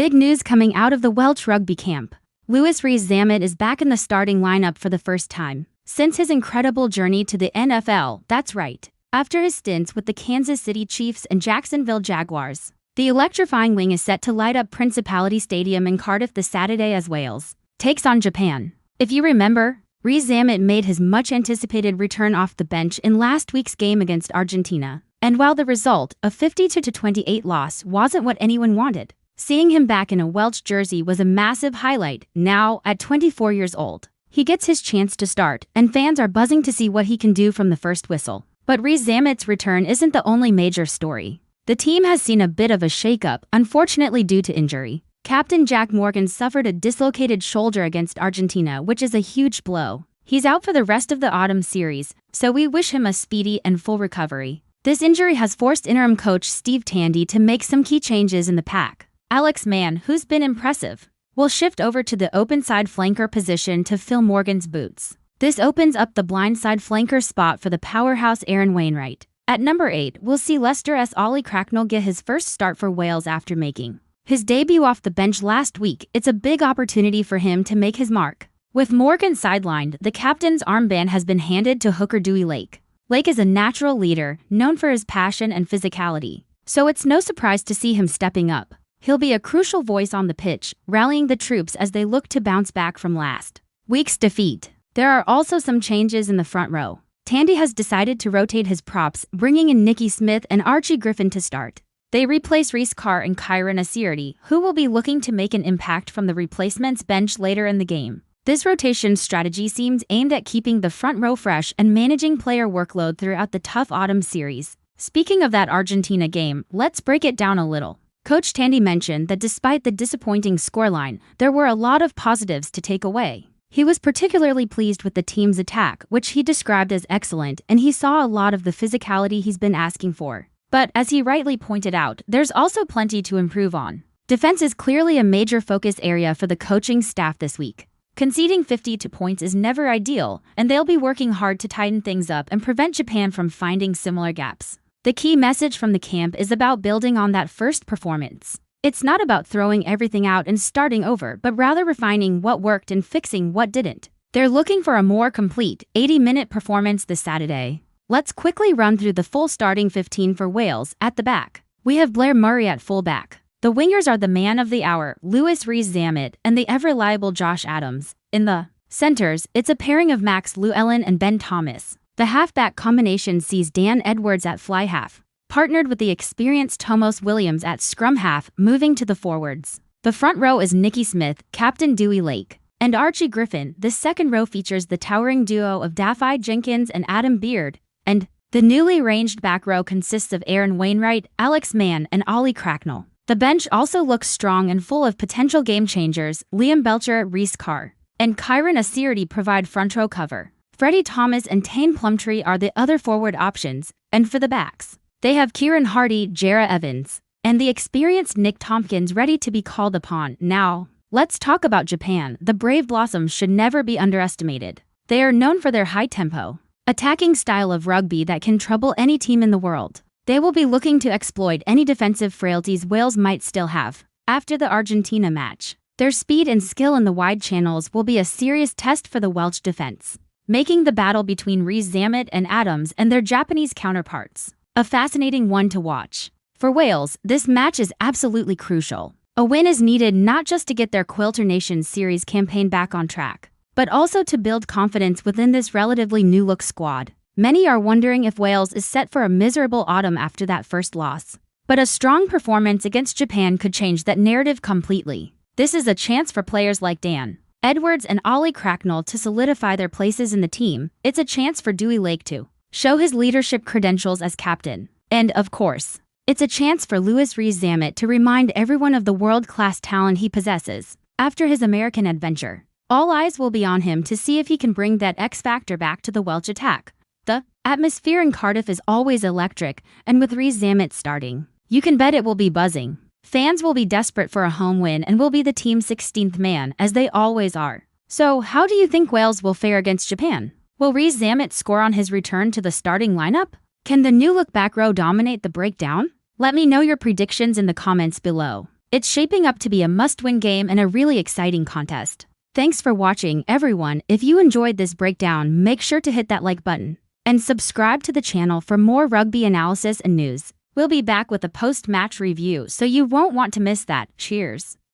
Big news coming out of the Welsh rugby camp. Rees-Zammit is back in the starting lineup for the first time since his incredible journey to the NFL, that's right, after his stints with the Kansas City Chiefs and Jacksonville Jaguars. The electrifying wing is set to light up Principality Stadium in Cardiff this Saturday as Wales takes on Japan. If you remember, Rees-Zammit made his much-anticipated return off the bench in last week's game against Argentina. And while the result, a 52-28 loss, wasn't what anyone wanted, seeing him back in a Welsh jersey was a massive highlight. Now, at 24 years old, he gets his chance to start, and fans are buzzing to see what he can do from the first whistle. But Rees-Zammit's return isn't the only major story. The team has seen a bit of a shake-up, unfortunately due to injury. Captain Jac Morgan suffered a dislocated shoulder against Argentina, which is a huge blow. He's out for the rest of the autumn series, so we wish him a speedy and full recovery. This injury has forced interim coach Steve Tandy to make some key changes in the pack. Alex Mann, who's been impressive, will shift over to the open side flanker position to fill Morgan's boots. This opens up the blind side flanker spot for the powerhouse Aaron Wainwright. At number 8, we'll see Leicester's Ollie Cracknell get his first start for Wales after making his debut off the bench last week. It's a big opportunity for him to make his mark. With Morgan sidelined, the captain's armband has been handed to hooker Dewey Lake. Lake is a natural leader, known for his passion and physicality, so it's no surprise to see him stepping up. He'll be a crucial voice on the pitch, rallying the troops as they look to bounce back from last week's defeat. There are also some changes in the front row. Tandy has decided to rotate his props, bringing in Nicky Smith and Archie Griffin to start. They replace Rhys Carr and Kieran Asierity, who will be looking to make an impact from the replacements bench later in the game. This rotation strategy seems aimed at keeping the front row fresh and managing player workload throughout the tough autumn series. Speaking of that Argentina game, let's break it down a little. Coach Tandy mentioned that despite the disappointing scoreline, there were a lot of positives to take away. He was particularly pleased with the team's attack, which he described as excellent, and he saw a lot of the physicality he's been asking for. But as he rightly pointed out, there's also plenty to improve on. Defense is clearly a major focus area for the coaching staff this week. Conceding 52 points is never ideal, and they'll be working hard to tighten things up and prevent Japan from finding similar gaps. The key message from the camp is about building on that first performance. It's not about throwing everything out and starting over, but rather refining what worked and fixing what didn't. They're looking for a more complete 80-minute performance this Saturday. Let's quickly run through the full starting 15 for Wales. At the back, we have Blair Murray at fullback. The wingers are the man of the hour, Rees-Zammit, and the ever-reliable Josh Adams. In the centers, it's a pairing of Max Llewellyn and Ben Thomas. The halfback combination sees Dan Edwards at fly half, partnered with the experienced Tomos Williams at scrum half, moving to the forwards. The front row is Nicky Smith, Captain Dewey Lake, and Archie Griffin. The second row features the towering duo of Dafai Jenkins and Adam Beard, and the newly arranged back row consists of Aaron Wainwright, Alex Mann, and Ollie Cracknell. The bench also looks strong and full of potential game changers. Liam Belcher, Rhys Carr, and Kieran Asierity provide front row cover. Freddie Thomas and Tane Plumtree are the other forward options, and for the backs, they have Kieran Hardy, Jarrah Evans, and the experienced Nick Tompkins ready to be called upon. Now, let's talk about Japan. The Brave Blossoms should never be underestimated. They are known for their high-tempo, attacking style of rugby that can trouble any team in the world. They will be looking to exploit any defensive frailties Wales might still have. After the Argentina match, their speed and skill in the wide channels will be a serious test for the Welsh defense, making the battle between Rees-Zammit and Adams and their Japanese counterparts a fascinating one to watch. For Wales, this match is absolutely crucial. A win is needed not just to get their Quilter Nations series campaign back on track, but also to build confidence within this relatively new-look squad. Many are wondering if Wales is set for a miserable autumn after that first loss. But a strong performance against Japan could change that narrative completely. This is a chance for players like Dan Edwards and Ollie Cracknell to solidify their places in the team. It's a chance for Dewey Lake to show his leadership credentials as captain. And, of course, it's a chance for Rees-Zammit to remind everyone of the world-class talent he possesses. After his American adventure, all eyes will be on him to see if he can bring that X-factor back to the Welsh attack. The atmosphere in Cardiff is always electric, and with Rees-Zammit starting, you can bet it will be buzzing. Fans will be desperate for a home win and will be the team's 16th man, as they always are. So, how do you think Wales will fare against Japan? Will Rees-Zammit score on his return to the starting lineup? Can the new-look back row dominate the breakdown? Let me know your predictions in the comments below. It's shaping up to be a must-win game and a really exciting contest. Thanks for watching, everyone. If you enjoyed this breakdown, make sure to hit that like button and subscribe to the channel for more rugby analysis and news. We'll be back with a post-match review, so you won't want to miss that. Cheers!